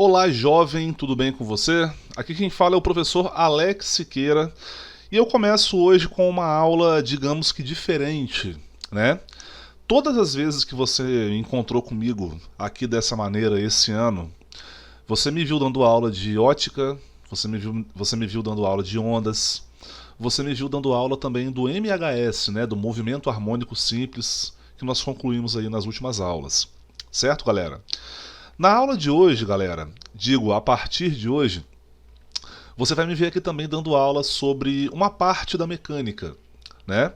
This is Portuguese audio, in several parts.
Olá, jovem, tudo bem com você? Aqui quem fala é o professor Alex Siqueira e eu começo hoje com uma aula, digamos que diferente, né? Todas as vezes que você encontrou comigo aqui dessa maneira esse ano, você me viu dando aula de ótica, você me viu dando aula de ondas, você me viu dando aula também do MHS, né? Do Movimento Harmônico Simples, que nós concluímos aí nas últimas aulas. Certo, galera? Na aula de hoje, galera, digo, a partir de hoje, você vai me ver aqui também dando aula sobre uma parte da mecânica, né?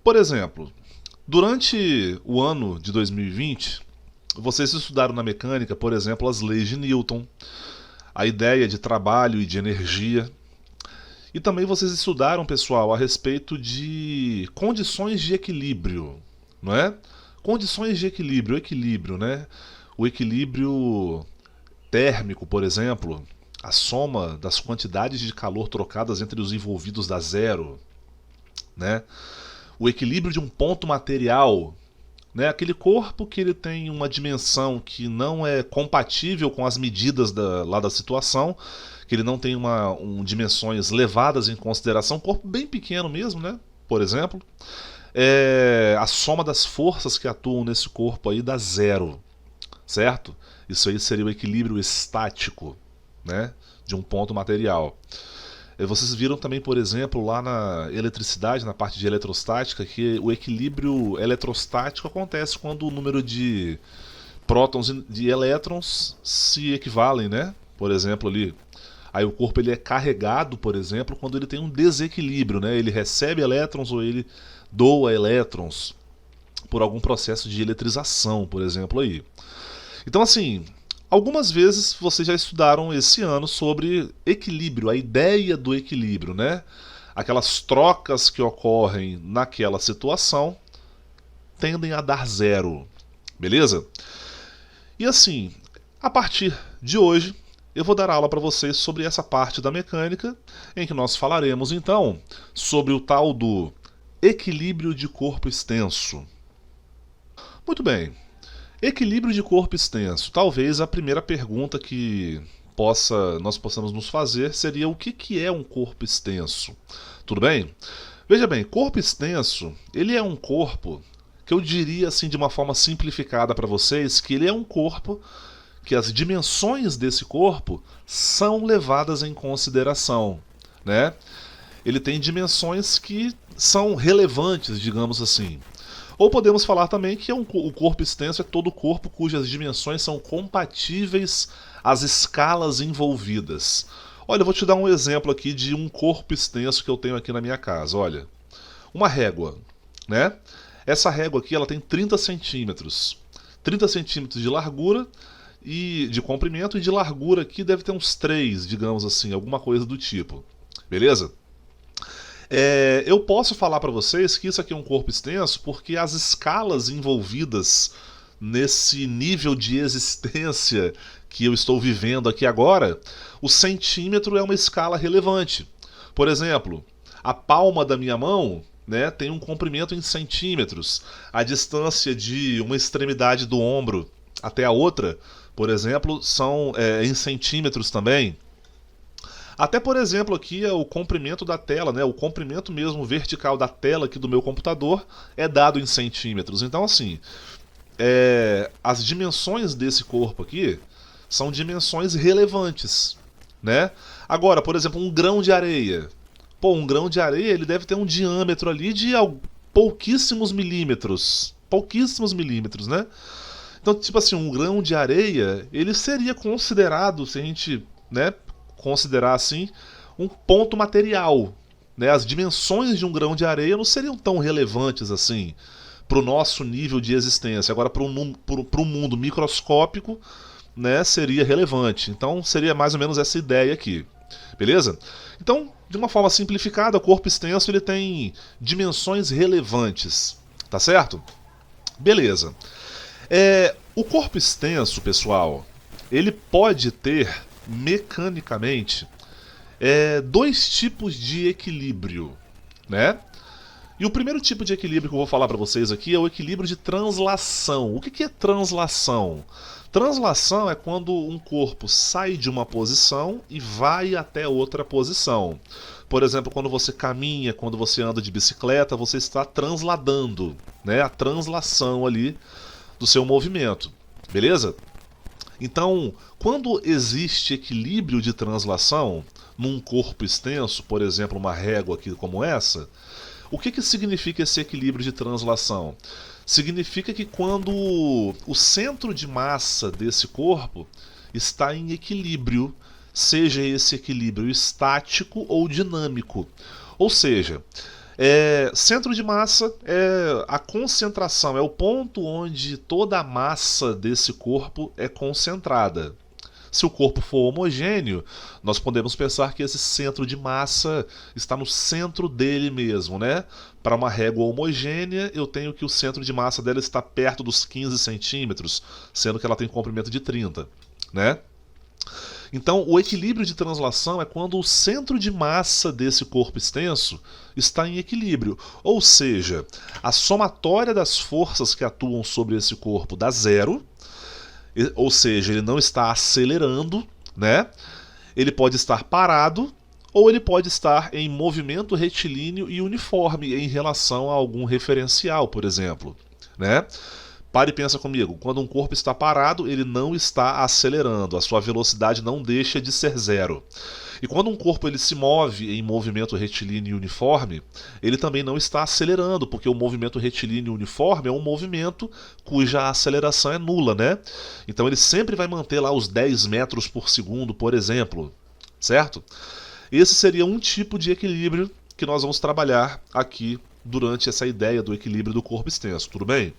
Por exemplo, durante o ano de 2020, vocês estudaram na mecânica, por exemplo, as leis de Newton, a ideia de trabalho e de energia. E também vocês estudaram, pessoal, a respeito de condições de equilíbrio, não é? Condições de equilíbrio, equilíbrio, né? O equilíbrio térmico, por exemplo, a soma das quantidades de calor trocadas entre os envolvidos dá zero, né? O equilíbrio de um ponto material, né? Aquele corpo que ele tem uma dimensão que não é compatível com as medidas lá da situação, que ele não tem dimensões levadas em consideração, um corpo bem pequeno mesmo, né? Por exemplo, a soma das forças que atuam nesse corpo aí dá zero, certo? Isso aí seria o equilíbrio estático, né, de um ponto material. Vocês viram também, por exemplo, lá na eletricidade, na parte de eletrostática, que o equilíbrio eletrostático acontece quando o número de prótons e de elétrons se equivalem, né? Por exemplo, ali. Aí o corpo ele é carregado, por exemplo, quando ele tem um desequilíbrio, né? Ele recebe elétrons ou ele doa elétrons por algum processo de eletrização, por exemplo, aí. Então, assim, algumas vezes vocês já estudaram esse ano sobre equilíbrio, a ideia do equilíbrio, né? Aquelas trocas que ocorrem naquela situação tendem a dar zero, beleza? E assim, a partir de hoje, eu vou dar aula para vocês sobre essa parte da mecânica, em que nós falaremos então sobre o tal do equilíbrio de corpo extenso. Muito bem. Equilíbrio de corpo extenso. Talvez a primeira pergunta que nós possamos nos fazer seria o que é um corpo extenso? Tudo bem? Veja bem, corpo extenso, ele é um corpo que eu diria assim de uma forma simplificada para vocês, que ele é um corpo que as dimensões desse corpo são levadas em consideração, né? Ele tem dimensões que são relevantes, digamos assim. Ou podemos falar também que o corpo extenso é todo o corpo cujas dimensões são compatíveis às escalas envolvidas. Olha, eu vou te dar um exemplo aqui de um corpo extenso que eu tenho aqui na minha casa. Olha, uma régua, né? Essa régua aqui ela tem 30 centímetros. 30 centímetros de largura e de comprimento, e de largura aqui deve ter uns 3, digamos assim, alguma coisa do tipo. Beleza? Eu posso falar para vocês que isso aqui é um corpo extenso porque as escalas envolvidas nesse nível de existência que eu estou vivendo aqui agora, o centímetro é uma escala relevante. Por exemplo, a palma da minha mão, né, tem um comprimento em centímetros. A distância de uma extremidade do ombro até a outra, por exemplo, são em centímetros também. Até, por exemplo, aqui é o comprimento da tela, né? O comprimento mesmo vertical da tela aqui do meu computador é dado em centímetros. Então, assim, as dimensões desse corpo aqui são dimensões relevantes, né? Agora, por exemplo, um grão de areia. Pô, um grão de areia ele deve ter um diâmetro ali de pouquíssimos milímetros. Pouquíssimos milímetros, né? Então, tipo assim, um grão de areia, ele seria considerado, se a gente, né, considerar assim, um ponto material, né? As dimensões de um grão de areia não seriam tão relevantes assim para o nosso nível de existência. Agora, para um mundo microscópico, né, seria relevante. Então, seria mais ou menos essa ideia aqui. Beleza? Então, de uma forma simplificada, o corpo extenso ele tem dimensões relevantes. Tá certo? Beleza. O corpo extenso, pessoal, ele pode ter mecanicamente dois tipos de equilíbrio, né? E o primeiro tipo de equilíbrio que eu vou falar para vocês aqui é o equilíbrio de translação. O que é translação? Translação é quando um corpo sai de uma posição e vai até outra posição. Por exemplo, quando você caminha, quando você anda de bicicleta, você está transladando, né? A translação ali do seu movimento, beleza? Então, quando existe equilíbrio de translação num corpo extenso, por exemplo, uma régua aqui como essa, o que significa esse equilíbrio de translação? Significa que quando o centro de massa desse corpo está em equilíbrio, seja esse equilíbrio estático ou dinâmico. Ou seja, centro de massa é a concentração, é o ponto onde toda a massa desse corpo é concentrada. Se o corpo for homogêneo, nós podemos pensar que esse centro de massa está no centro dele mesmo, né? Para uma régua homogênea, eu tenho que o centro de massa dela está perto dos 15 centímetros, sendo que ela tem comprimento de 30, né? Então, o equilíbrio de translação é quando o centro de massa desse corpo extenso está em equilíbrio. Ou seja, a somatória das forças que atuam sobre esse corpo dá zero, ou seja, ele não está acelerando, né? Ele pode estar parado ou ele pode estar em movimento retilíneo e uniforme em relação a algum referencial, por exemplo, né? Pare e pensa comigo, quando um corpo está parado, ele não está acelerando, a sua velocidade não deixa de ser zero. E quando um corpo ele se move em movimento retilíneo e uniforme, ele também não está acelerando, porque o movimento retilíneo e uniforme é um movimento cuja aceleração é nula, né? Então ele sempre vai manter lá os 10 metros por segundo, por exemplo, certo? Esse seria um tipo de equilíbrio que nós vamos trabalhar aqui durante essa ideia do equilíbrio do corpo extenso, tudo bem?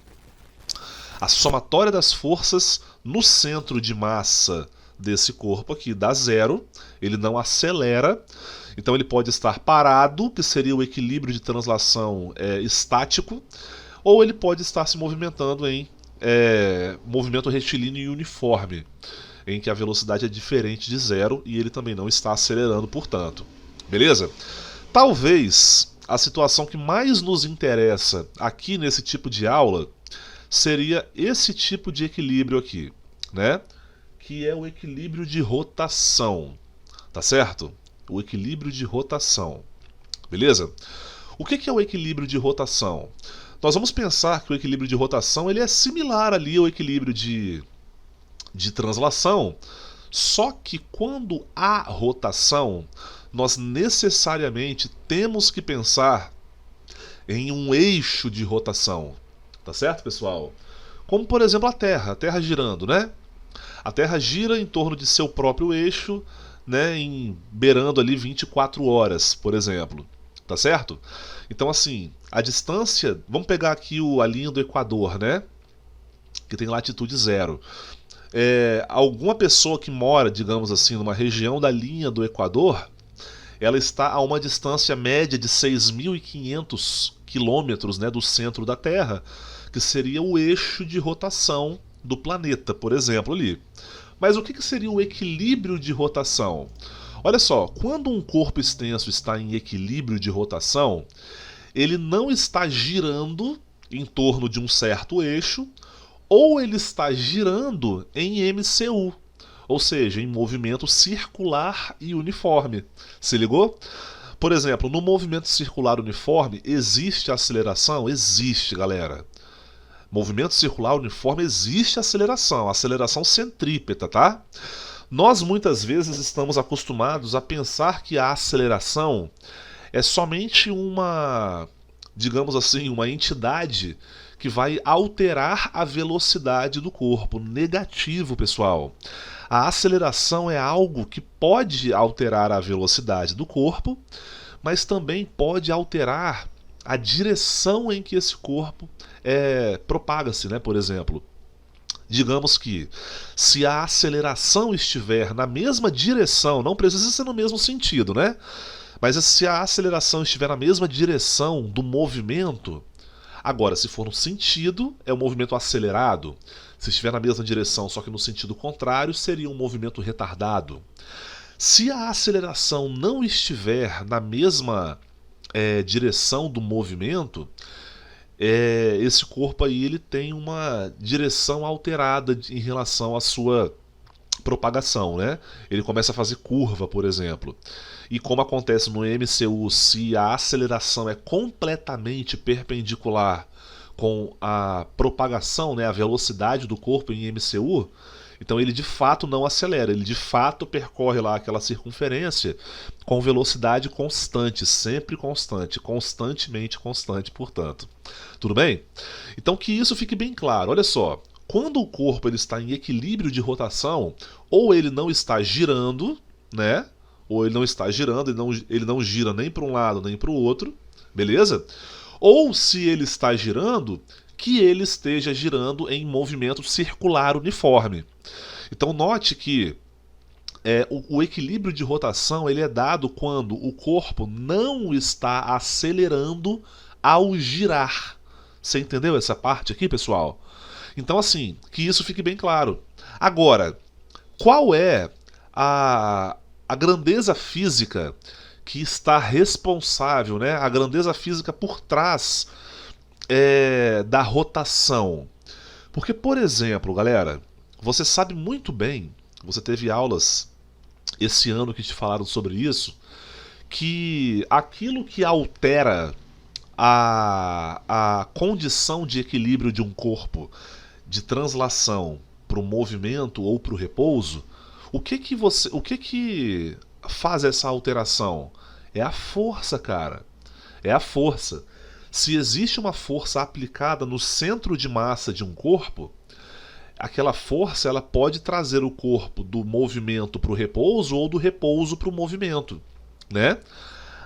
A somatória das forças no centro de massa desse corpo aqui dá zero, ele não acelera, então ele pode estar parado, que seria o equilíbrio de translação estático, ou ele pode estar se movimentando em movimento retilíneo e uniforme, em que a velocidade é diferente de zero e ele também não está acelerando, portanto. Beleza? Talvez a situação que mais nos interessa aqui nesse tipo de aula seria esse tipo de equilíbrio aqui, né? Que é o equilíbrio de rotação, tá certo? O equilíbrio de rotação, beleza? O que é o equilíbrio de rotação? Nós vamos pensar que o equilíbrio de rotação ele é similar ali ao equilíbrio de translação, só que quando há rotação, nós necessariamente temos que pensar em um eixo de rotação. Tá certo, pessoal? Como, por exemplo, a Terra girando, né? A Terra gira em torno de seu próprio eixo, né, beirando ali 24 horas, por exemplo. Tá certo? Então, assim, a distância... Vamos pegar aqui a linha do Equador, né? Que tem latitude zero. Alguma pessoa que mora, digamos assim, numa região da linha do Equador, ela está a uma distância média de 6.500 quilômetros, né, do centro da Terra, que seria o eixo de rotação do planeta, por exemplo, ali. Mas o que seria o equilíbrio de rotação? Olha só, quando um corpo extenso está em equilíbrio de rotação, ele não está girando em torno de um certo eixo, ou ele está girando em MCU, ou seja, em movimento circular e uniforme. Se ligou? Por exemplo, no movimento circular uniforme, existe aceleração? Existe, galera. Movimento circular uniforme existe aceleração centrípeta, tá? Nós muitas vezes estamos acostumados a pensar que a aceleração é somente uma, digamos assim, uma entidade que vai alterar a velocidade do corpo. Negativo, pessoal. A aceleração é algo que pode alterar a velocidade do corpo, mas também pode alterar a direção em que esse corpo propaga-se, né? Por exemplo, digamos que se a aceleração estiver na mesma direção, não precisa ser no mesmo sentido, né? Mas se a aceleração estiver na mesma direção do movimento, agora, se for no sentido, é um movimento acelerado. Se estiver na mesma direção, só que no sentido contrário, seria um movimento retardado. Se a aceleração não estiver na mesma direção do movimento, esse corpo aí ele tem uma direção alterada em relação à sua propagação, né? Ele começa a fazer curva, por exemplo. E como acontece no MCU, se a aceleração é completamente perpendicular com a propagação, né, a velocidade do corpo em MCU, então ele de fato não acelera, ele de fato percorre lá aquela circunferência com velocidade constante, sempre constante, constantemente constante, portanto. Tudo bem? Então que isso fique bem claro. Olha só, quando o corpo ele está em equilíbrio de rotação, ou ele não está girando, né? Ou ele não está girando, ele não gira nem para um lado nem para o outro, beleza? Ou se ele está girando, que ele esteja girando em movimento circular uniforme. Então note que o equilíbrio de rotação ele é dado quando o corpo não está acelerando ao girar. Você entendeu essa parte aqui, pessoal? Então, assim, que isso fique bem claro. Agora, qual é a grandeza física que está responsável, né? A grandeza física por trás da rotação? Porque, por exemplo, galera, você sabe muito bem, você teve aulas esse ano que te falaram sobre isso, que aquilo que altera a condição de equilíbrio de um corpo de translação para o movimento ou para o repouso, o que faz essa alteração? É a força, cara. É a força. Se existe uma força aplicada no centro de massa de um corpo, aquela força ela pode trazer o corpo do movimento para o repouso ou do repouso para o movimento, né?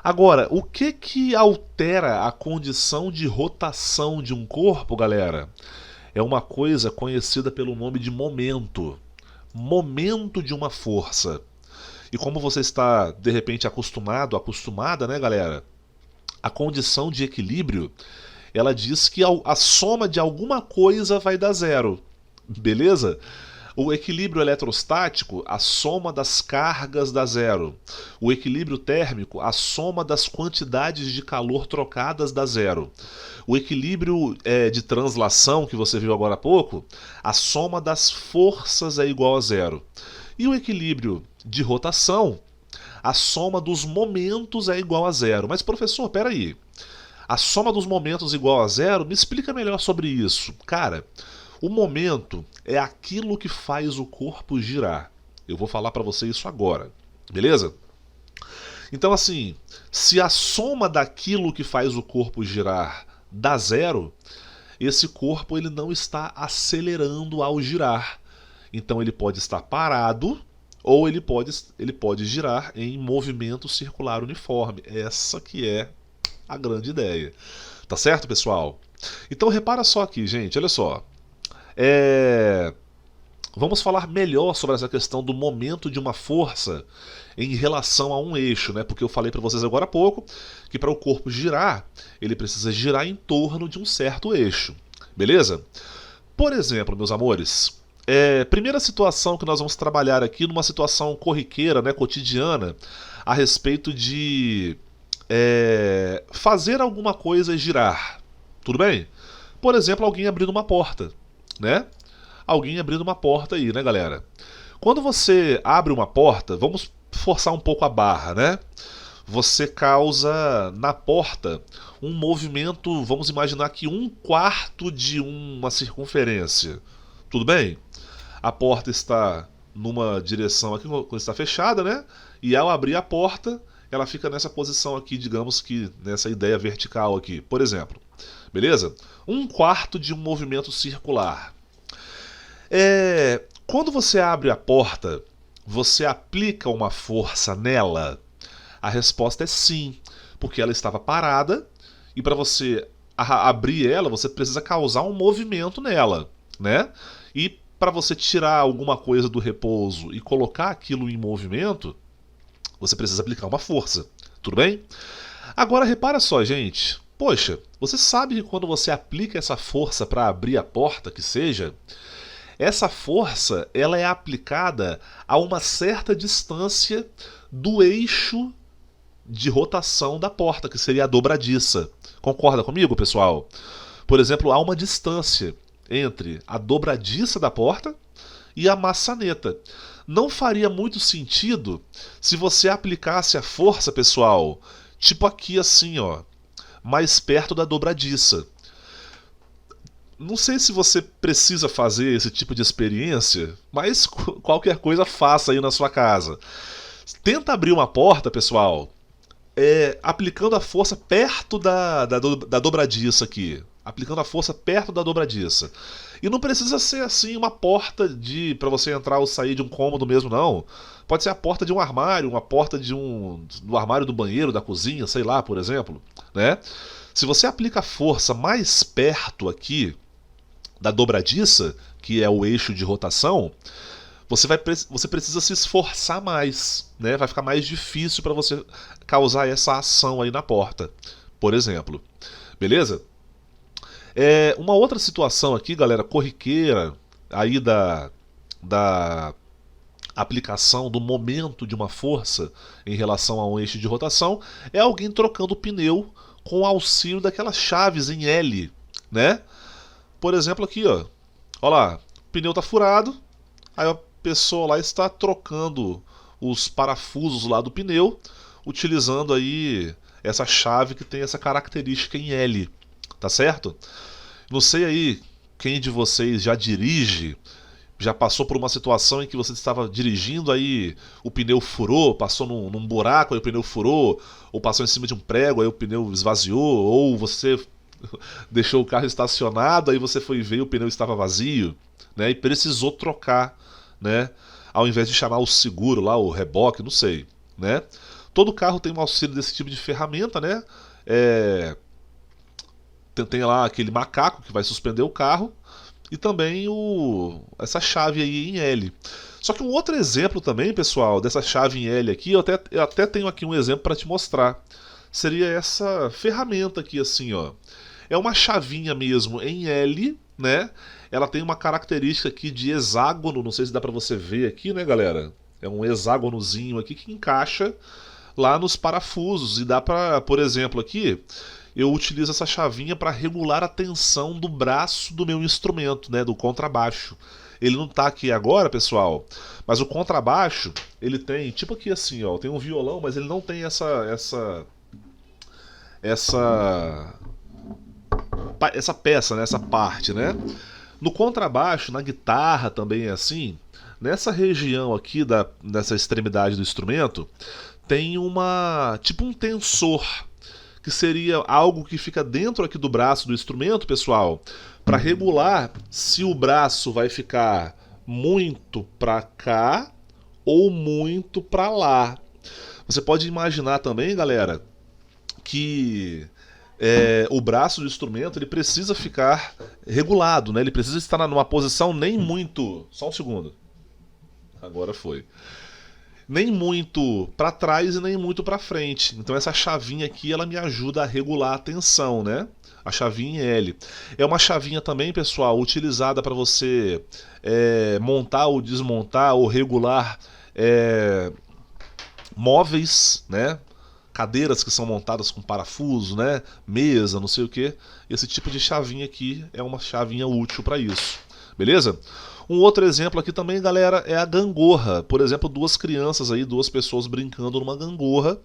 Agora, o que altera a condição de rotação de um corpo, galera? É uma coisa conhecida pelo nome de momento. Momento de uma força. E como você está, de repente, acostumada, né, galera? A condição de equilíbrio, ela diz que a soma de alguma coisa vai dar zero. Beleza? O equilíbrio eletrostático, a soma das cargas dá zero. O equilíbrio térmico, a soma das quantidades de calor trocadas dá zero. O equilíbrio de translação, que você viu agora há pouco, a soma das forças é igual a zero. E o equilíbrio de rotação, a soma dos momentos é igual a zero. Mas professor, peraí, a soma dos momentos igual a zero? Me explica melhor sobre isso. Cara, o momento é aquilo que faz o corpo girar. Eu vou falar para você isso agora, beleza? Então assim, se a soma daquilo que faz o corpo girar dá zero, esse corpo ele não está acelerando ao girar. Então ele pode estar parado ou ele pode girar em movimento circular uniforme. Essa que é a grande ideia. Tá certo, pessoal? Então repara só aqui, gente, olha só. Vamos falar melhor sobre essa questão do momento de uma força em relação a um eixo, né? Porque eu falei para vocês agora há pouco que para o corpo girar, ele precisa girar em torno de um certo eixo, beleza? Por exemplo, meus amores, primeira situação que nós vamos trabalhar aqui numa situação corriqueira, né, cotidiana, a respeito de fazer alguma coisa girar, tudo bem? Por exemplo, alguém abrindo uma porta, né? Alguém abrindo uma porta aí, né, galera? Quando você abre uma porta, vamos forçar um pouco a barra, né? Você causa na porta um movimento, vamos imaginar que 1/4 de uma circunferência. Tudo bem? A porta está numa direção aqui, quando está fechada, né? E ao abrir a porta, ela fica nessa posição aqui, digamos que nessa ideia vertical aqui, por exemplo. Beleza? 1/4 de um movimento circular. Quando você abre a porta, você aplica uma força nela? A resposta é sim, porque ela estava parada e para você abrir ela, você precisa causar um movimento nela, né? E para você tirar alguma coisa do repouso e colocar aquilo em movimento, você precisa aplicar uma força, tudo bem? Agora repara só, gente. Poxa, você sabe que quando você aplica essa força para abrir a porta, que seja, essa força ela é aplicada a uma certa distância do eixo de rotação da porta, que seria a dobradiça. Concorda comigo, pessoal? Por exemplo, há uma distância entre a dobradiça da porta e a maçaneta. Não faria muito sentido se você aplicasse a força, pessoal, tipo aqui assim, ó, mais perto da dobradiça. Não sei se você precisa fazer esse tipo de experiência, mas qualquer coisa faça aí na sua casa. Tenta abrir uma porta, pessoal, aplicando a força perto da dobradiça aqui. Aplicando a força perto da dobradiça. E não precisa ser assim uma porta para você entrar ou sair de um cômodo mesmo, não. Pode ser a porta de um armário, uma porta do armário do banheiro, da cozinha, sei lá, por exemplo, né? Se você aplica a força mais perto aqui da dobradiça, que é o eixo de rotação, você precisa se esforçar mais, né? Vai ficar mais difícil para você causar essa ação aí na porta, por exemplo. Beleza? Uma outra situação aqui, galera, corriqueira aí da aplicação do momento de uma força em relação a um eixo de rotação é alguém trocando o pneu com o auxílio daquelas chaves em L, né? Por exemplo aqui, ó. Olha lá, o pneu está furado, aí a pessoa lá está trocando os parafusos lá do pneu, utilizando aí essa chave que tem essa característica em L, tá certo? Não sei aí quem de vocês já dirige, já passou por uma situação em que você estava dirigindo, aí o pneu furou, passou num buraco, aí o pneu furou, ou passou em cima de um prego, aí o pneu esvaziou, ou você deixou o carro estacionado, aí você foi ver e o pneu estava vazio, né? E precisou trocar, né? Ao invés de chamar o seguro lá, o reboque, não sei, né? Todo carro tem um auxílio desse tipo de ferramenta, né? Tem lá aquele macaco que vai suspender o carro e também essa chave aí em L. Só que um outro exemplo também, pessoal, dessa chave em L aqui, eu até tenho aqui um exemplo para te mostrar. Seria essa ferramenta aqui assim, ó. É uma chavinha mesmo em L, né? Ela tem uma característica aqui de hexágono, não sei se dá para você ver aqui, né, galera? É um hexágonozinho aqui que encaixa lá nos parafusos e dá para, por exemplo, aqui eu utilizo essa chavinha para regular a tensão do braço do meu instrumento, né, do contrabaixo. Ele não tá aqui agora, pessoal, mas o contrabaixo, ele tem, tipo aqui assim, ó, tem um violão, mas ele não tem essa peça, né, essa parte, né? No contrabaixo, na guitarra também é assim. Nessa região aqui nessa extremidade do instrumento, tem tipo um tensor, que seria algo que fica dentro aqui do braço do instrumento, pessoal, para regular se o braço vai ficar muito para cá ou muito para lá. Você pode imaginar também, galera, que o braço do instrumento ele precisa ficar regulado, né? Ele precisa estar numa posição nem muito... Só um segundo. Agora foi. Nem muito para trás e nem muito para frente. Então essa chavinha aqui ela me ajuda a regular a tensão, né? A chavinha em L. É uma chavinha também, pessoal, utilizada para você montar ou desmontar ou regular móveis, né? Cadeiras que são montadas com parafuso, né? Mesa, não sei o que. Esse tipo de chavinha aqui é uma chavinha útil para isso. Beleza? Um outro exemplo aqui também, galera, é a gangorra. Por exemplo, duas crianças aí, duas pessoas brincando numa gangorra,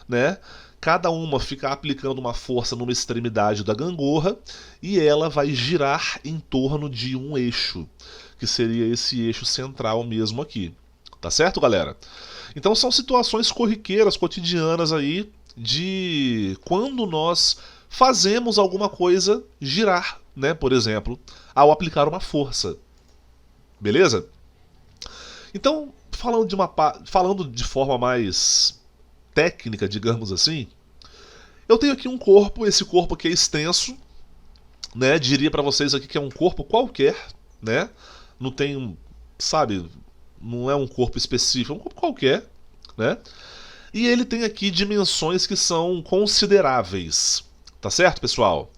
né? Cada uma fica aplicando uma força numa extremidade da gangorra e ela vai girar em torno de um eixo, que seria esse eixo central mesmo aqui. Tá certo, galera? Então são situações corriqueiras, cotidianas aí, de quando nós fazemos alguma coisa girar, né? Por exemplo, ao aplicar uma força. Beleza? Então, falando de forma mais técnica, digamos assim, eu tenho aqui um corpo, esse corpo aqui é extenso, né? Diria para vocês aqui que é um corpo qualquer, né? Não tem, sabe, não é um corpo específico, é um corpo qualquer, né? E ele tem aqui dimensões que são consideráveis, tá certo, pessoal?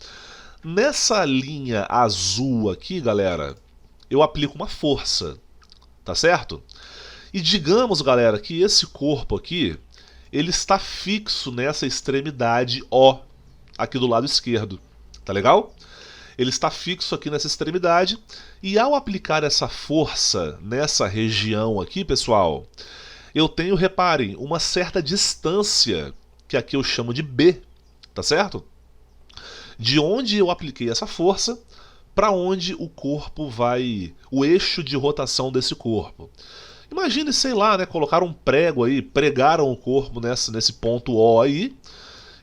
Nessa linha azul aqui, galera, eu aplico uma força, tá certo? E digamos, galera, que esse corpo aqui, ele está fixo nessa extremidade O, aqui do lado esquerdo. Tá legal? Ele está fixo aqui nessa extremidade, e ao aplicar essa força nessa região aqui, pessoal, eu tenho, reparem, uma certa distância, que aqui eu chamo de B, tá certo? De onde eu apliquei essa força para onde o corpo vai, o eixo de rotação desse corpo. Imagine, sei lá, né, colocaram um prego aí, pregaram o corpo nesse ponto O aí,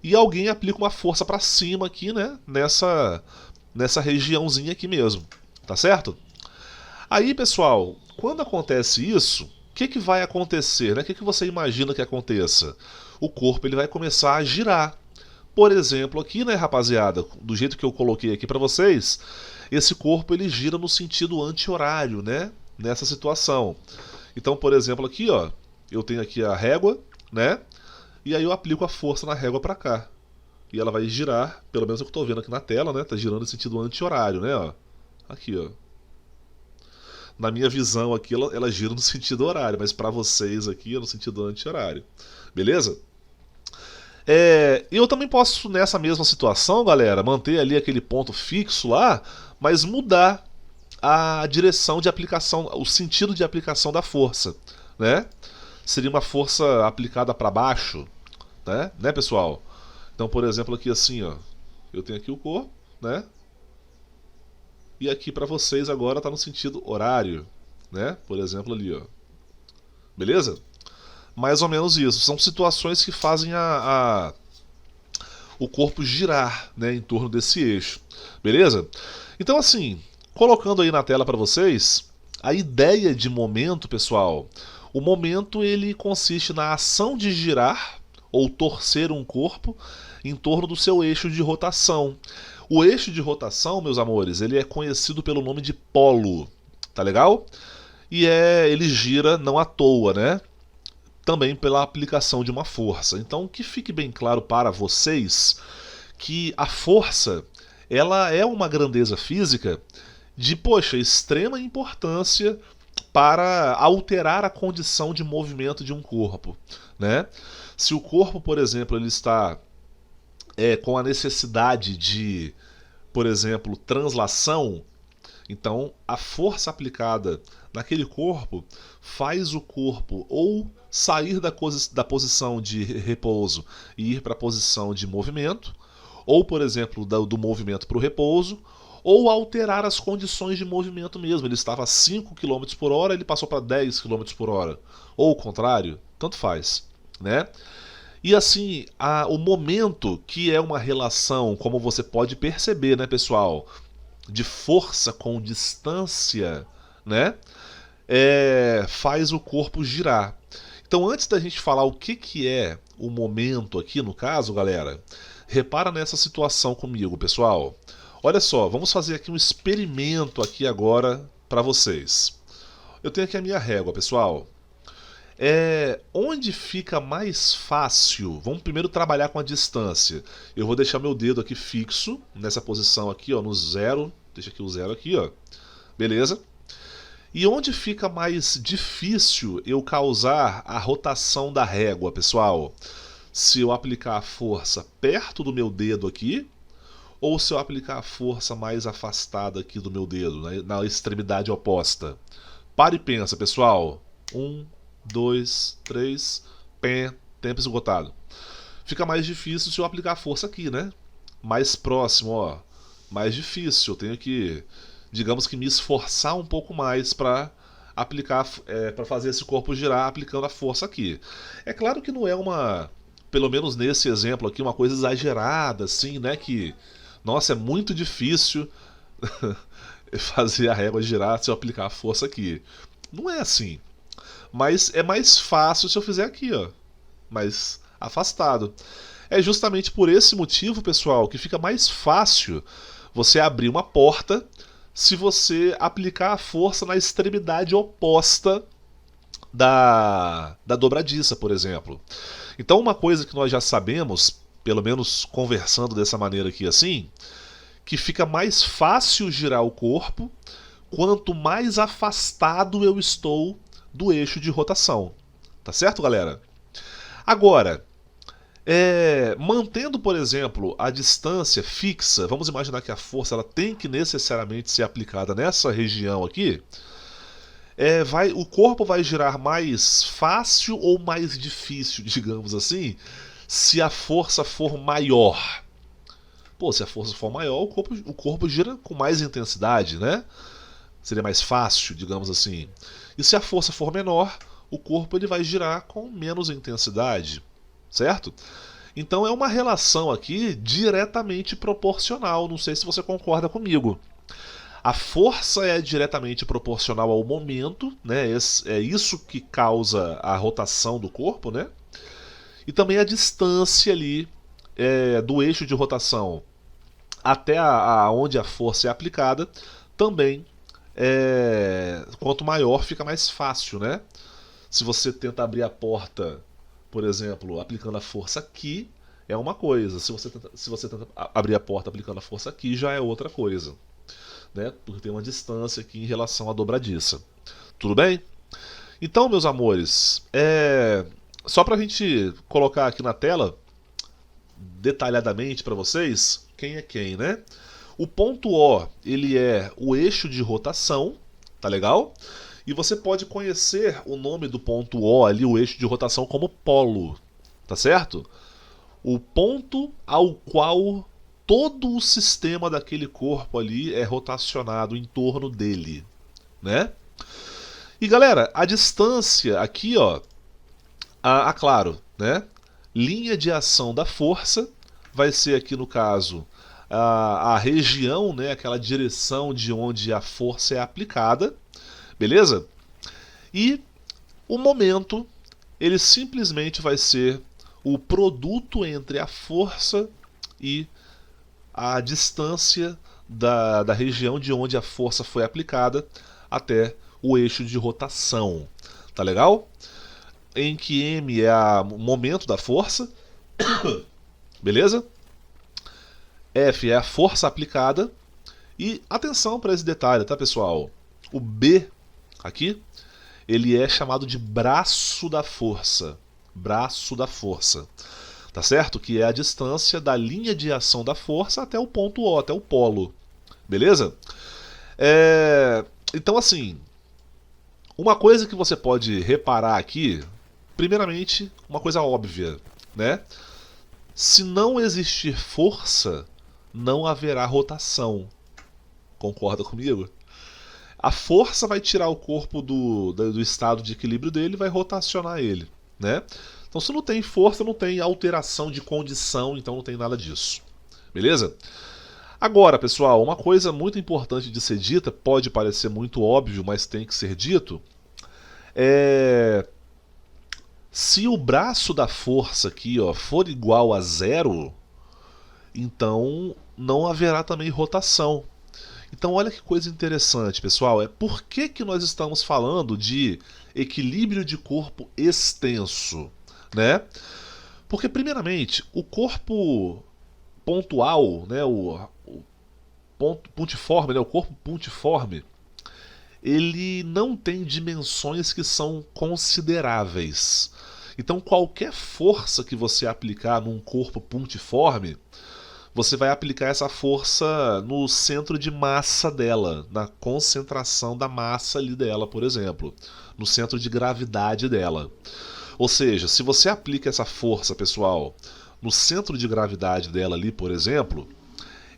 e alguém aplica uma força para cima aqui, né, nessa regiãozinha aqui mesmo, tá certo? Aí, pessoal, quando acontece isso, o que vai acontecer, né? O que você imagina que aconteça? O corpo ele vai começar a girar. Por exemplo, aqui, né, rapaziada, do jeito que eu coloquei aqui para vocês, esse corpo ele gira no sentido anti-horário, né, nessa situação. Então, por exemplo, aqui, ó, eu tenho aqui a régua, né, e aí eu aplico a força na régua para cá. E ela vai girar, pelo menos é o que eu estou vendo aqui na tela, né, tá girando no sentido anti-horário, né, ó. Aqui, ó. Na minha visão aqui, ela gira no sentido horário, mas para vocês aqui é no sentido anti-horário. Beleza? Eu também posso, nessa mesma situação, galera, manter ali aquele ponto fixo lá, mas mudar a direção de aplicação, o sentido de aplicação da força, né? Seria uma força aplicada para baixo, né, pessoal? Então, por exemplo, aqui assim, ó, eu tenho aqui o corpo, né? E aqui para vocês agora está no sentido horário, né? Por exemplo ali, ó. Beleza? Mais ou menos isso. São situações que fazem o corpo girar, né, em torno desse eixo. Beleza? Então, assim, colocando aí na tela para vocês, a ideia de momento, pessoal, o momento ele consiste na ação de girar ou torcer um corpo em torno do seu eixo de rotação. O eixo de rotação, meus amores, ele é conhecido pelo nome de polo, tá legal? E ele gira não à toa, né? Também pela aplicação de uma força. Então, que fique bem claro para vocês que a força, ela é uma grandeza física de, poxa, extrema importância para alterar a condição de movimento de um corpo, né? Se o corpo, por exemplo, ele está com a necessidade de, por exemplo, translação, então a força aplicada naquele corpo faz o corpo ou sair da posição de repouso e ir para a posição de movimento, ou, por exemplo, do movimento para o repouso, ou alterar as condições de movimento mesmo. Ele estava a 5 km por hora, ele passou para 10 km por hora. Ou o contrário, tanto faz, né? E assim, o momento, que é uma relação, como você pode perceber, né, pessoal, de força com distância, né, faz o corpo girar. Então, antes da gente falar o que é o momento aqui no caso, galera, repara nessa situação comigo, pessoal. Olha só, vamos fazer aqui um experimento aqui agora para vocês. Eu tenho aqui a minha régua, pessoal. Onde fica mais fácil, vamos primeiro trabalhar com a distância. Eu vou deixar meu dedo aqui fixo, nessa posição aqui, ó, no zero. Deixa aqui o zero aqui, ó. Beleza? E onde fica mais difícil eu causar a rotação da régua, pessoal? Se eu aplicar a força perto do meu dedo aqui, ou se eu aplicar a força mais afastada aqui do meu dedo, na extremidade oposta? Para e pensa, pessoal. 1, 2, 3, tempo esgotado. Fica mais difícil se eu aplicar a força aqui, né? Mais próximo, ó. Mais difícil. Eu tenho que, digamos que, me esforçar um pouco mais para aplicar, para fazer esse corpo girar aplicando a força aqui. É claro que não é pelo menos nesse exemplo aqui, uma coisa exagerada, assim, né? Que, nossa, é muito difícil fazer a régua girar se eu aplicar a força aqui. Não é assim. Mas é mais fácil se eu fizer aqui, ó, mais afastado. É justamente por esse motivo, pessoal, que fica mais fácil você abrir uma porta se você aplicar a força na extremidade oposta da dobradiça, por exemplo. Então, uma coisa que nós já sabemos, pelo menos conversando dessa maneira aqui assim, que fica mais fácil girar o corpo quanto mais afastado eu estou do eixo de rotação. Tá certo, galera? Agora, mantendo, por exemplo, a distância fixa, vamos imaginar que a força ela tem que necessariamente ser aplicada nessa região aqui, o corpo vai girar mais fácil ou mais difícil, digamos assim, se a força for maior. Pô, se a força for maior, o corpo gira com mais intensidade, né? Seria mais fácil, digamos assim. E se a força for menor, o corpo ele vai girar com menos intensidade, certo? Então é uma relação aqui diretamente proporcional. Não sei se você concorda comigo. A força é diretamente proporcional ao momento, né? É isso que causa a rotação do corpo, né? E também a distância ali do eixo de rotação até onde a força é aplicada, também quanto maior fica mais fácil, né? Se você tenta abrir a porta, por exemplo, aplicando a força aqui, é uma coisa. Se você tenta abrir a porta aplicando a força aqui, já é outra coisa, né? Porque tem uma distância aqui em relação à dobradiça. Tudo bem? Então, meus amores, só para a gente colocar aqui na tela detalhadamente para vocês quem é quem, né? O ponto O, ele é o eixo de rotação, tá legal? E você pode conhecer o nome do ponto O ali, o eixo de rotação, como polo, tá certo? O ponto ao qual todo o sistema daquele corpo ali é rotacionado em torno dele, né? E galera, a distância aqui, ó, claro, né? Linha de ação da força vai ser aqui no caso a região, né? Aquela direção de onde a força é aplicada, beleza? E o momento, ele simplesmente vai ser o produto entre a força e a distância da região de onde a força foi aplicada até o eixo de rotação. Tá legal? Em que M é o momento da força, beleza? F é a força aplicada. E atenção para esse detalhe, tá, pessoal? O B aqui, ele é chamado de braço da força. Braço da força. Tá certo? Que é a distância da linha de ação da força até o ponto O, até o polo. Beleza? Então, assim, uma coisa que você pode reparar aqui, primeiramente, uma coisa óbvia, né? Se não existir força, não haverá rotação. Concorda comigo? A força vai tirar o corpo do estado de equilíbrio dele e vai rotacionar ele, né? Então, se não tem força, não tem alteração de condição, então não tem nada disso. Beleza? Agora, pessoal, uma coisa muito importante de ser dita, pode parecer muito óbvio, mas tem que ser dito, se o braço da força aqui, ó, for igual a zero, então não haverá também rotação. Então olha que coisa interessante, pessoal. Por que nós estamos falando de equilíbrio de corpo extenso, né? Porque primeiramente o corpo pontual, né, o ponto pontiforme, né, o corpo pontiforme, ele não tem dimensões que são consideráveis. Então qualquer força que você aplicar num corpo pontiforme, você vai aplicar essa força no centro de massa dela, na concentração da massa ali dela, por exemplo, no centro de gravidade dela. Ou seja, se você aplica essa força, pessoal, no centro de gravidade dela ali, por exemplo,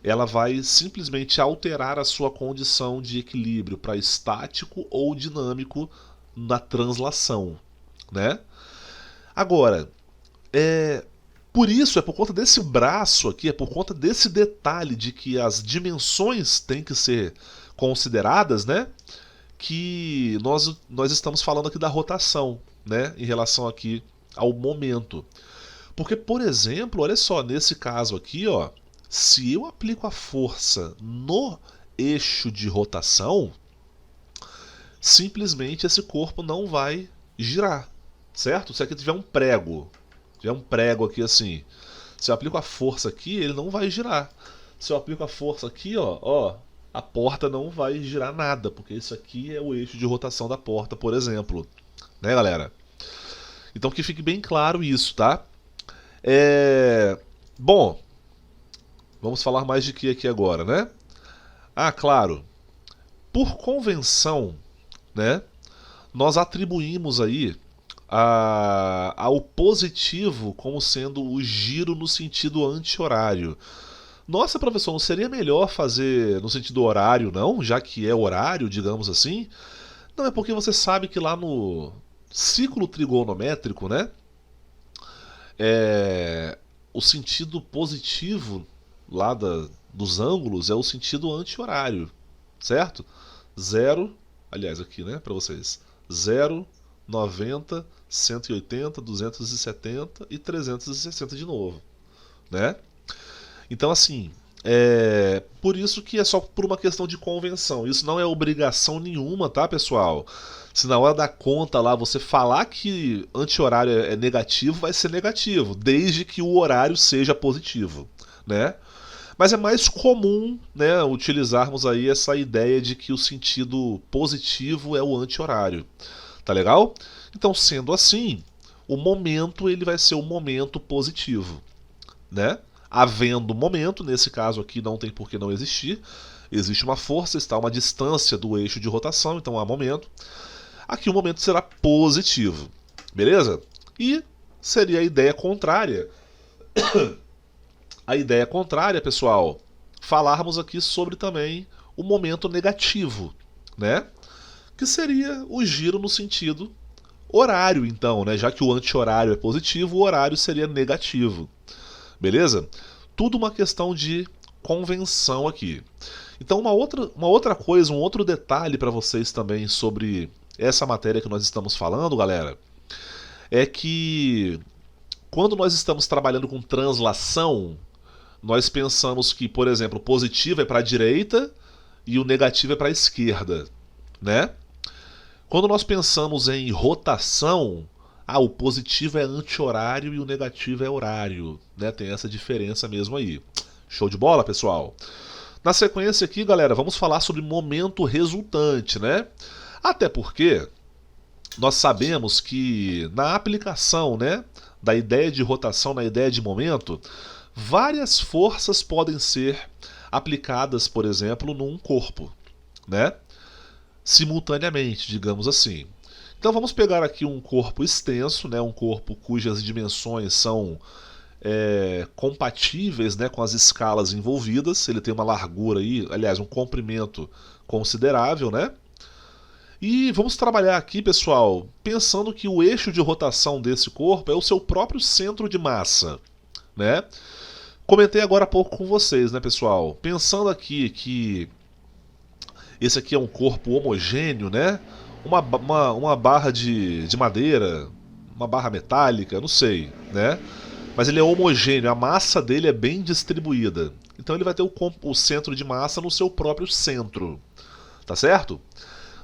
ela vai simplesmente alterar a sua condição de equilíbrio para estático ou dinâmico na translação, né? Agora, por conta desse braço aqui, é por conta desse detalhe de que as dimensões têm que ser consideradas, né? Que nós estamos falando aqui da rotação, né? Em relação aqui ao momento. Porque, por exemplo, olha só, nesse caso aqui, ó, se eu aplico a força no eixo de rotação, simplesmente esse corpo não vai girar, certo? Se aqui tiver um prego aqui assim, se eu aplico a força aqui, ele não vai girar. Se eu aplico a força aqui, ó, a porta não vai girar nada, porque isso aqui é o eixo de rotação da porta, por exemplo, né, galera? Então que fique bem claro isso, tá? Bom, vamos falar mais de que aqui agora, né? Ah, claro. Por convenção, né? Nós atribuímos aí ao positivo como sendo o giro no sentido anti-horário. Nossa, professor, não seria melhor fazer no sentido horário, não? Já que é horário, digamos assim? Não, é porque você sabe que lá no ciclo trigonométrico, né? O sentido positivo lá dos ângulos é o sentido anti-horário, certo? Zero, aliás, aqui, né, para vocês. 0, 90, 180, 270 e 360 de novo, né? Então, assim, por isso que é só por uma questão de convenção. Isso não é obrigação nenhuma, tá, pessoal? Se na hora da conta lá você falar que anti-horário é negativo, vai ser negativo, desde que o horário seja positivo, né? Mas é mais comum, né, utilizarmos aí essa ideia de que o sentido positivo é o anti-horário. Tá legal? Então, sendo assim, o momento ele vai ser o momento positivo, né? Havendo momento, nesse caso aqui não tem por que não existir. Existe uma força, está a uma distância do eixo de rotação, então há momento. Aqui o momento será positivo, beleza? E seria a ideia contrária. A ideia contrária, pessoal, falarmos aqui sobre também o momento negativo, né? Que seria o giro no sentido horário, então, né? Já que o anti-horário é positivo, o horário seria negativo. Beleza? Tudo uma questão de convenção aqui. Então, uma outra coisa, um outro detalhe para vocês também sobre essa matéria que nós estamos falando, galera, é que quando nós estamos trabalhando com translação, nós pensamos que, por exemplo, o positivo é para a direita e o negativo é para a esquerda, né? Quando nós pensamos em rotação, o positivo é anti-horário e o negativo é horário, né? Tem essa diferença mesmo aí. Show de bola, pessoal? Na sequência aqui, galera, vamos falar sobre momento resultante, né? Até porque nós sabemos que na aplicação, né, da ideia de rotação na ideia de momento, várias forças podem ser aplicadas, por exemplo, num corpo, né? Simultaneamente, digamos assim. Então vamos pegar aqui um corpo extenso, né, um corpo cujas dimensões são compatíveis, né, com as escalas envolvidas. Ele tem uma largura aí, aliás, um comprimento considerável, né? E vamos trabalhar aqui, pessoal, pensando que o eixo de rotação desse corpo é o seu próprio centro de massa, né? Comentei agora há pouco com vocês, né, pessoal? Pensando aqui que esse aqui é um corpo homogêneo, né? Uma barra de madeira, uma barra metálica, não sei, né? Mas ele é homogêneo, a massa dele é bem distribuída. Então ele vai ter o centro de massa no seu próprio centro, tá certo?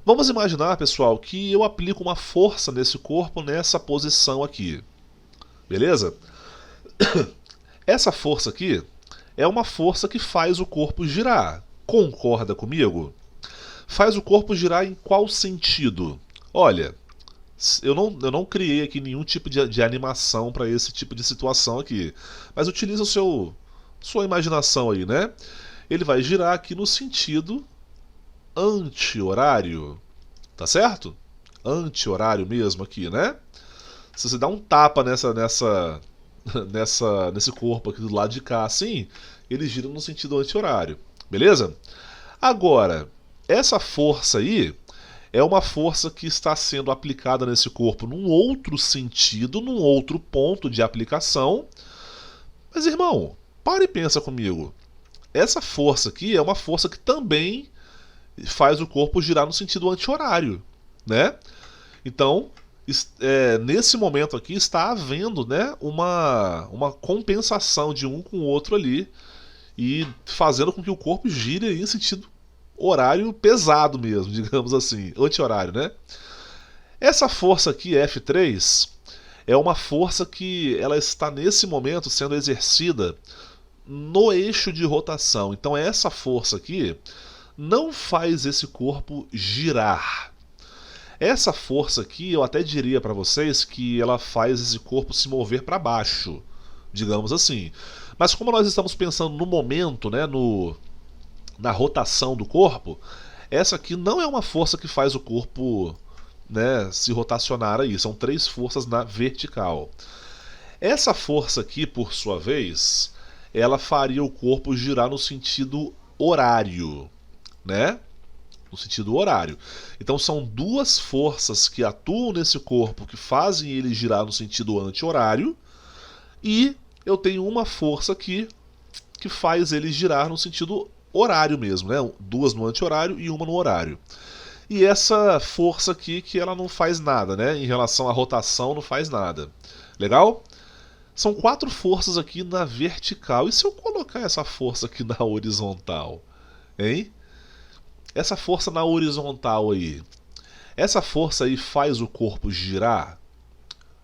Vamos imaginar, pessoal, que eu aplico uma força nesse corpo nessa posição aqui, beleza? Essa força aqui é uma força que faz o corpo girar. Concorda comigo? Faz o corpo girar em qual sentido? Olha, eu não criei aqui nenhum tipo de animação para esse tipo de situação aqui, mas utiliza sua imaginação aí, né? Ele vai girar aqui no sentido anti-horário, tá certo? Anti-horário mesmo aqui, né? Se você dá um tapa nesse corpo aqui do lado de cá, assim, ele gira no sentido anti-horário, beleza? Agora, essa força aí é uma força que está sendo aplicada nesse corpo num outro sentido, num outro ponto de aplicação. Mas, irmão, para e pensa comigo. Essa força aqui é uma força que também faz o corpo girar no sentido anti-horário, né? Então, nesse momento aqui está havendo, né, uma compensação de um com o outro ali e fazendo com que o corpo gire em sentido horário pesado mesmo, digamos assim, anti-horário, né? Essa força aqui, F3, é uma força que ela está nesse momento sendo exercida no eixo de rotação. Então essa força aqui não faz esse corpo girar. Essa força aqui, eu até diria para vocês que ela faz esse corpo se mover para baixo, digamos assim. Mas como nós estamos pensando no momento, né, na rotação do corpo, essa aqui não é uma força que faz o corpo, né, se rotacionar aí. São três forças na vertical. Essa força aqui, por sua vez, ela faria o corpo girar no sentido horário, né? No sentido horário. Então são duas forças que atuam nesse corpo que fazem ele girar no sentido anti-horário, e eu tenho uma força aqui que faz ele girar no sentido horário mesmo, né? Duas no anti-horário e uma no horário. E essa força aqui que ela não faz nada, né? Em relação à rotação não faz nada. Legal? São quatro forças aqui na vertical. E se eu colocar essa força aqui na horizontal? Hein? Essa força na horizontal aí. Essa força aí faz o corpo girar?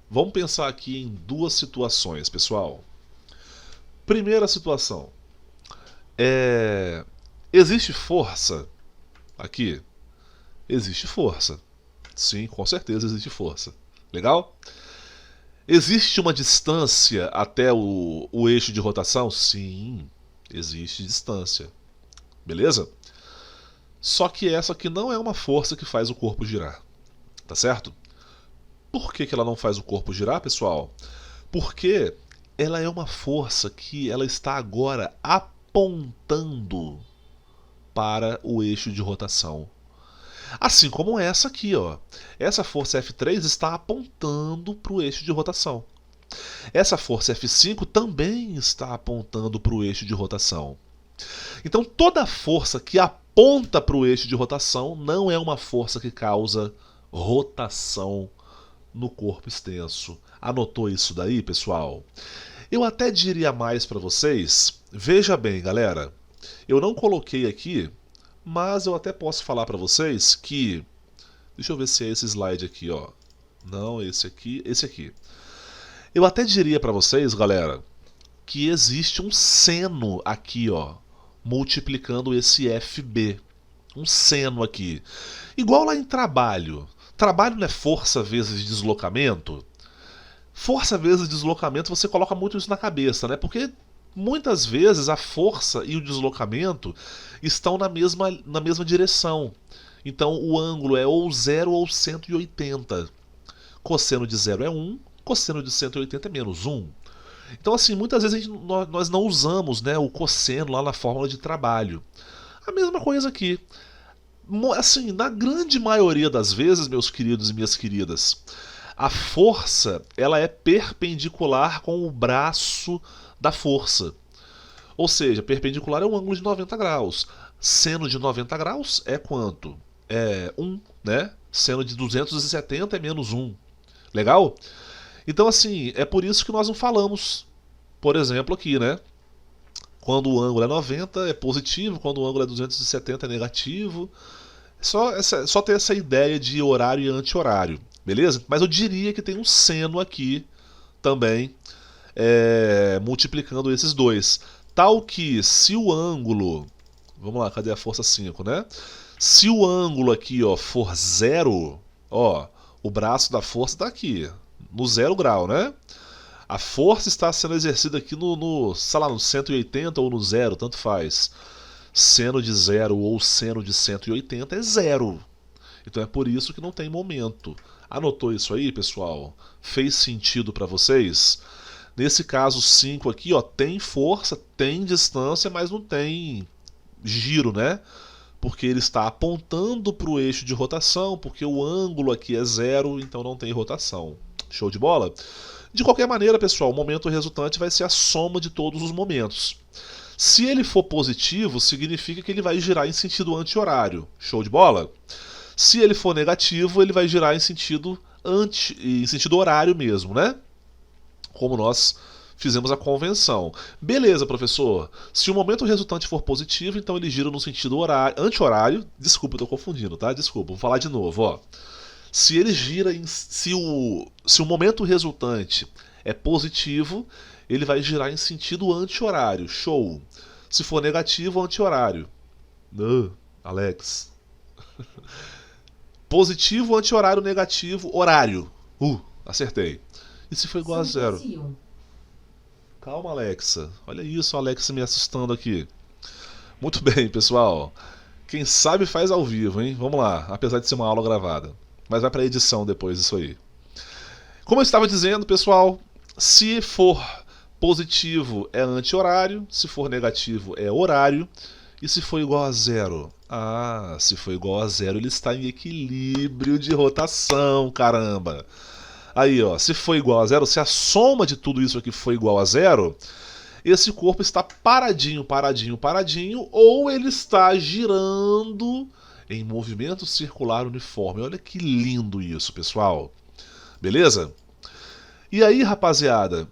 Vamos pensar aqui em duas situações, pessoal. Primeira situação. Existe força aqui? Existe força. Sim, com certeza existe força. Legal? Existe uma distância até o eixo de rotação? Sim, existe distância. Beleza? Só que essa aqui não é uma força que faz o corpo girar. Tá certo? Por que ela não faz o corpo girar, pessoal? Porque ela é uma força que ela está agora apontando para o eixo de rotação. Assim como essa aqui, ó. Essa força F3 está apontando para o eixo de rotação. Essa força F5 também está apontando para o eixo de rotação. Então toda força que aponta para o eixo de rotação não é uma força que causa rotação no corpo extenso. Anotou isso daí, pessoal? Eu até diria mais para vocês. Veja bem, galera. Eu não coloquei aqui, mas eu até posso falar para vocês que... Deixa eu ver se é esse slide aqui, ó. Não, esse aqui, esse aqui. Eu até diria para vocês, galera, que existe um seno aqui, ó, multiplicando esse FB. Um seno aqui. Igual lá em trabalho. Trabalho não é força vezes deslocamento? Força vezes deslocamento, você coloca muito isso na cabeça, né? Porque muitas vezes a força e o deslocamento estão na mesma direção. Então o ângulo é ou 0 ou 180. Cosseno de 0 é 1, cosseno de 180 é menos 1. Então assim, muitas vezes nós não usamos, né, o cosseno lá na fórmula de trabalho. A mesma coisa aqui. Assim, na grande maioria das vezes, meus queridos e minhas queridas, a força ela é perpendicular com o braço da força. Ou seja, perpendicular é um ângulo de 90 graus. Seno de 90 graus é quanto? É 1, né? Seno de 270 é menos 1. Legal? Então, assim, é por isso que nós não falamos, por exemplo, aqui, né? Quando o ângulo é 90 é positivo, quando o ângulo é 270 é negativo. Só ter essa ideia de horário e anti-horário, beleza? Mas eu diria que tem um seno aqui também, multiplicando esses dois. Tal que se o ângulo... Vamos lá, cadê a força 5, né? Se o ângulo aqui, ó, for 0, ó, o braço da força está aqui, no 0 grau, né? A força está sendo exercida aqui sei lá, no 180 ou no 0, tanto faz. Seno de 0 ou seno de 180 é 0. Então é por isso que não tem momento. Anotou isso aí, pessoal? Fez sentido para vocês? Nesse caso 5 aqui, ó, tem força, tem distância, mas não tem giro, né? Porque ele está apontando para o eixo de rotação, porque o ângulo aqui é 0, então não tem rotação. Show de bola? De qualquer maneira, pessoal, o momento resultante vai ser a soma de todos os momentos. Se ele for positivo, significa que ele vai girar em sentido anti-horário. Show de bola? Se ele for negativo, ele vai girar em sentido horário mesmo, né? Como nós fizemos a convenção. Beleza, professor. Se o momento resultante for positivo, então ele gira no sentido anti-horário. Desculpa, eu tô confundindo, tá? Desculpa, vou falar de novo, ó. Se ele gira se o momento resultante é positivo, ele vai girar em sentido anti-horário. Show. Se for negativo, anti-horário. Alex. Positivo, anti-horário, negativo, horário. Acertei. E se for igual a zero? Calma, Alexa. Olha isso, a Alexa me assustando aqui. Muito bem, pessoal. Quem sabe faz ao vivo, hein? Vamos lá, apesar de ser uma aula gravada. Mas vai para edição depois isso aí. Como eu estava dizendo, pessoal, se for positivo é anti-horário, se for negativo é horário, e se for igual a zero? Se for igual a zero ele está em equilíbrio de rotação, caramba. Aí, ó, se for igual a zero, se a soma de tudo isso aqui for igual a zero, esse corpo está paradinho, paradinho, paradinho, ou ele está girando em movimento circular uniforme. Olha que lindo isso, pessoal. Beleza? E aí, rapaziada,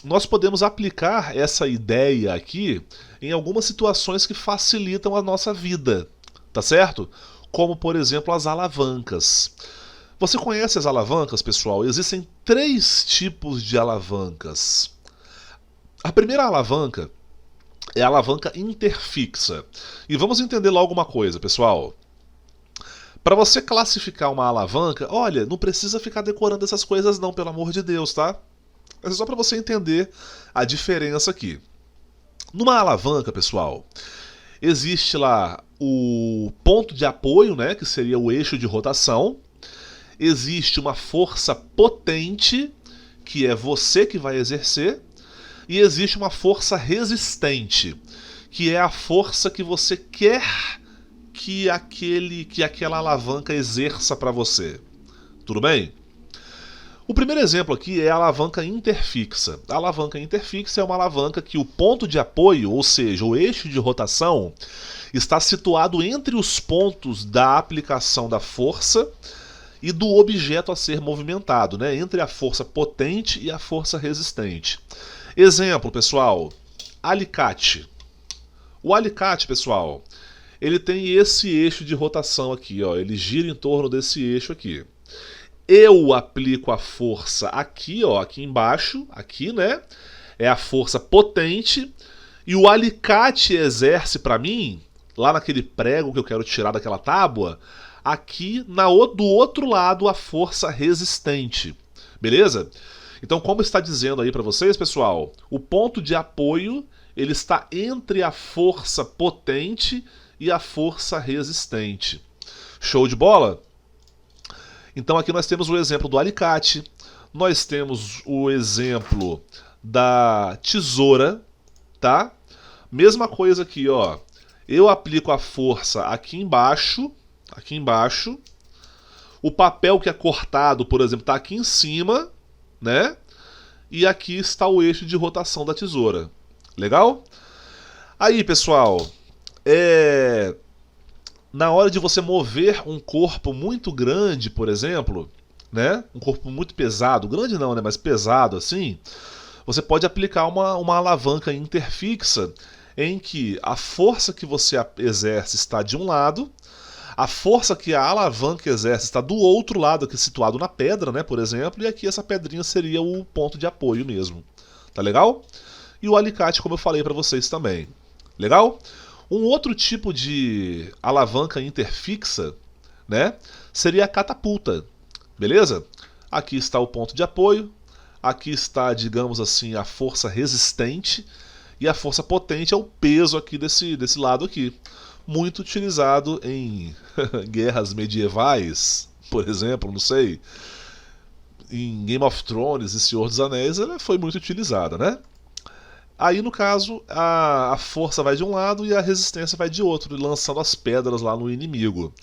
nós podemos aplicar essa ideia aqui em algumas situações que facilitam a nossa vida, tá certo? Como, por exemplo, as alavancas. Você conhece as alavancas, pessoal? Existem 3 tipos de alavancas. A primeira alavanca é a alavanca interfixa. E vamos entender logo uma coisa, pessoal. Para você classificar uma alavanca, olha, não precisa ficar decorando essas coisas não, pelo amor de Deus, tá? É só para você entender a diferença aqui. Numa alavanca, pessoal, existe lá o ponto de apoio, né, que seria o eixo de rotação. Existe uma força potente, que é você que vai exercer, e existe uma força resistente, que é a força que você quer que aquela alavanca exerça para você. Tudo bem? O primeiro exemplo aqui é a alavanca interfixa. A alavanca interfixa é uma alavanca que o ponto de apoio, ou seja, o eixo de rotação, está situado entre os pontos da aplicação da força e do objeto a ser movimentado, né? Entre a força potente e a força resistente. Exemplo, pessoal, alicate. O alicate, pessoal, ele tem esse eixo de rotação aqui, ó, ele gira em torno desse eixo aqui. Eu aplico a força aqui, ó, aqui embaixo, aqui, né? É a força potente, e o alicate exerce para mim, lá naquele prego que eu quero tirar daquela tábua, aqui do outro lado a força resistente. Beleza? Então, como está dizendo aí para vocês, pessoal, o ponto de apoio ele está entre a força potente e a força resistente. Show de bola? Então aqui nós temos o exemplo do alicate, nós temos o exemplo da tesoura, tá? Mesma coisa aqui, ó. Eu aplico a força aqui embaixo, o papel que é cortado, por exemplo, está aqui em cima, né? E aqui está o eixo de rotação da tesoura. Legal? Aí, pessoal, na hora de você mover um corpo muito grande, por exemplo, né? Um corpo muito pesado, grande não, né? Mas pesado assim, você pode aplicar uma alavanca interfixa em que a força que você exerce está de um lado, a força que a alavanca exerce está do outro lado, aqui situado na pedra, né, por exemplo, e aqui essa pedrinha seria o ponto de apoio mesmo. Tá legal? E o alicate, como eu falei para vocês também. Legal? Um outro tipo de alavanca interfixa, né, seria a catapulta. Beleza? Aqui está o ponto de apoio, aqui está, digamos assim, a força resistente, e a força potente é o peso aqui desse lado aqui. Muito utilizado em guerras medievais, por exemplo, não sei. Em Game of Thrones e Senhor dos Anéis, ela foi muito utilizada, né? Aí, no caso, a força vai de um lado e a resistência vai de outro, lançando as pedras lá no inimigo.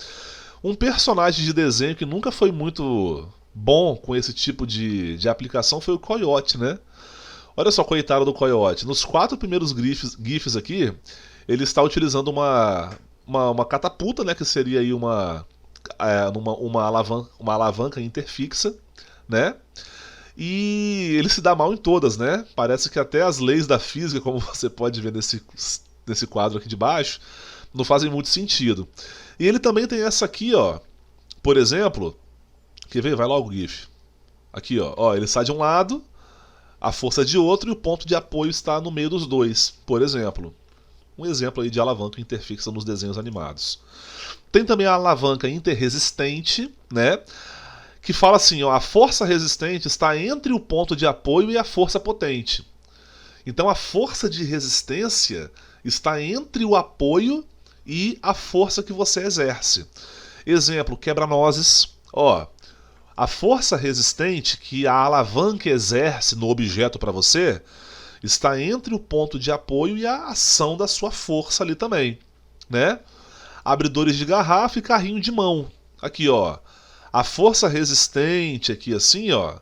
Um personagem de desenho que nunca foi muito bom com esse tipo de aplicação foi o Coyote, né? Olha só, coitado do Coyote. Nos 4 primeiros GIFs aqui, ele está utilizando uma catapulta, né, que seria aí uma alavanca interfixa, né? E ele se dá mal em todas, né? Parece que até as leis da física, como você pode ver nesse quadro aqui de baixo, não fazem muito sentido. E ele também tem essa aqui, ó. Por exemplo, quer ver? Vai logo o GIF. Aqui, ó, ele sai de um lado, a força de outro e o ponto de apoio está no meio dos dois, por exemplo. Um exemplo aí de alavanca interfixa nos desenhos animados. Tem também a alavanca interresistente, né? Que fala assim, ó, a força resistente está entre o ponto de apoio e a força potente. Então a força de resistência está entre o apoio e a força que você exerce. Exemplo, quebra-nozes. Ó, a força resistente que a alavanca exerce no objeto para você está entre o ponto de apoio e a ação da sua força ali também, né? Abridores de garrafa e carrinho de mão. Aqui, ó. A força resistente aqui assim, ó,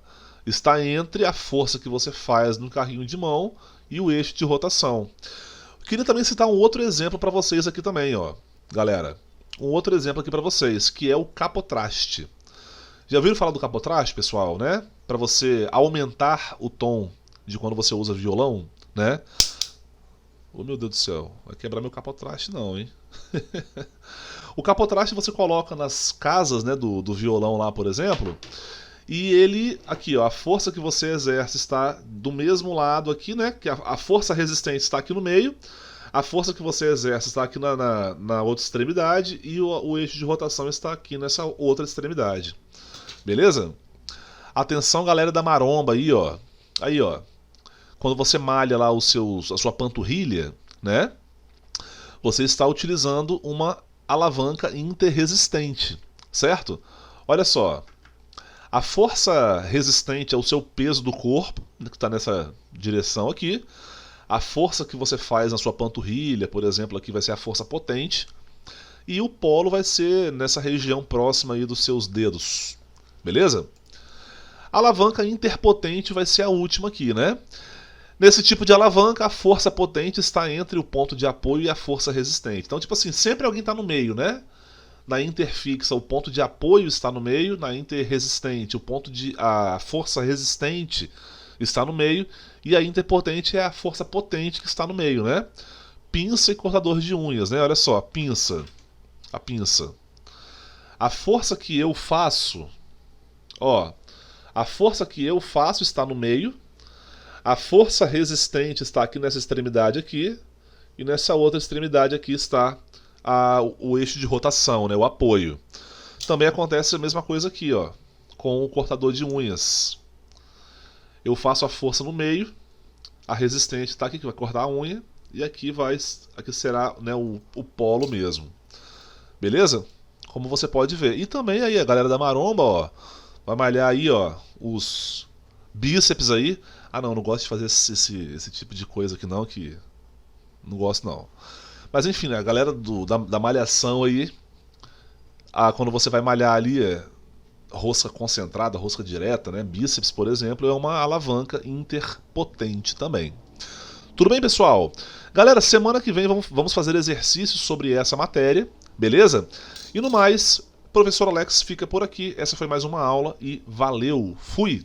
está entre a força que você faz no carrinho de mão e o eixo de rotação. Queria também citar um outro exemplo para vocês aqui também, ó, galera. Um outro exemplo aqui para vocês, que é o capotraste. Já ouviram falar do capotraste, pessoal, né? Para você aumentar o tom de quando você usa violão, né? Oh, meu Deus do céu, vai quebrar meu capotraste não, hein? O capotraste você coloca nas casas, né, do violão lá, por exemplo, e ele, aqui, ó, a força que você exerce está do mesmo lado aqui, né? Que a força resistente está aqui no meio, a força que você exerce está aqui na outra extremidade e o eixo de rotação está aqui nessa outra extremidade. Beleza? Atenção, galera da maromba aí, ó. Aí, ó. Quando você malha lá a sua panturrilha, né? Você está utilizando uma alavanca interresistente, certo? Olha só. A força resistente ao seu peso do corpo, que está nessa direção aqui. A força que você faz na sua panturrilha, por exemplo, aqui vai ser a força potente. E o polo vai ser nessa região próxima aí dos seus dedos. Beleza? A alavanca interpotente vai ser a última aqui, né? Nesse tipo de alavanca, a força potente está entre o ponto de apoio e a força resistente. Então, tipo assim, sempre alguém está no meio, né? Na interfixa, o ponto de apoio está no meio. Na interresistente, a força resistente está no meio. E a interpotente é a força potente que está no meio, né? Pinça e cortador de unhas, né? Olha só, pinça. A pinça. A força que eu faço, ó, a força que eu faço está no meio. A força resistente está aqui nessa extremidade aqui. E nessa outra extremidade aqui está o eixo de rotação, né, o apoio. Também acontece a mesma coisa aqui, ó, com o cortador de unhas. Eu faço a força no meio, a resistente está aqui que vai cortar a unha e aqui será, né, o polo mesmo. Beleza? Como você pode ver. E também aí a galera da maromba, ó, vai malhar aí, ó, os bíceps aí. Ah, não gosto de fazer esse tipo de coisa aqui não, que não gosto não. Mas enfim, né, a galera da malhação aí, quando você vai malhar ali, rosca concentrada, rosca direta, né, bíceps, por exemplo, é uma alavanca interpotente também. Tudo bem, pessoal? Galera, semana que vem vamos fazer exercícios sobre essa matéria, beleza? E no mais, professor Alex fica por aqui. Essa foi mais uma aula e valeu, fui!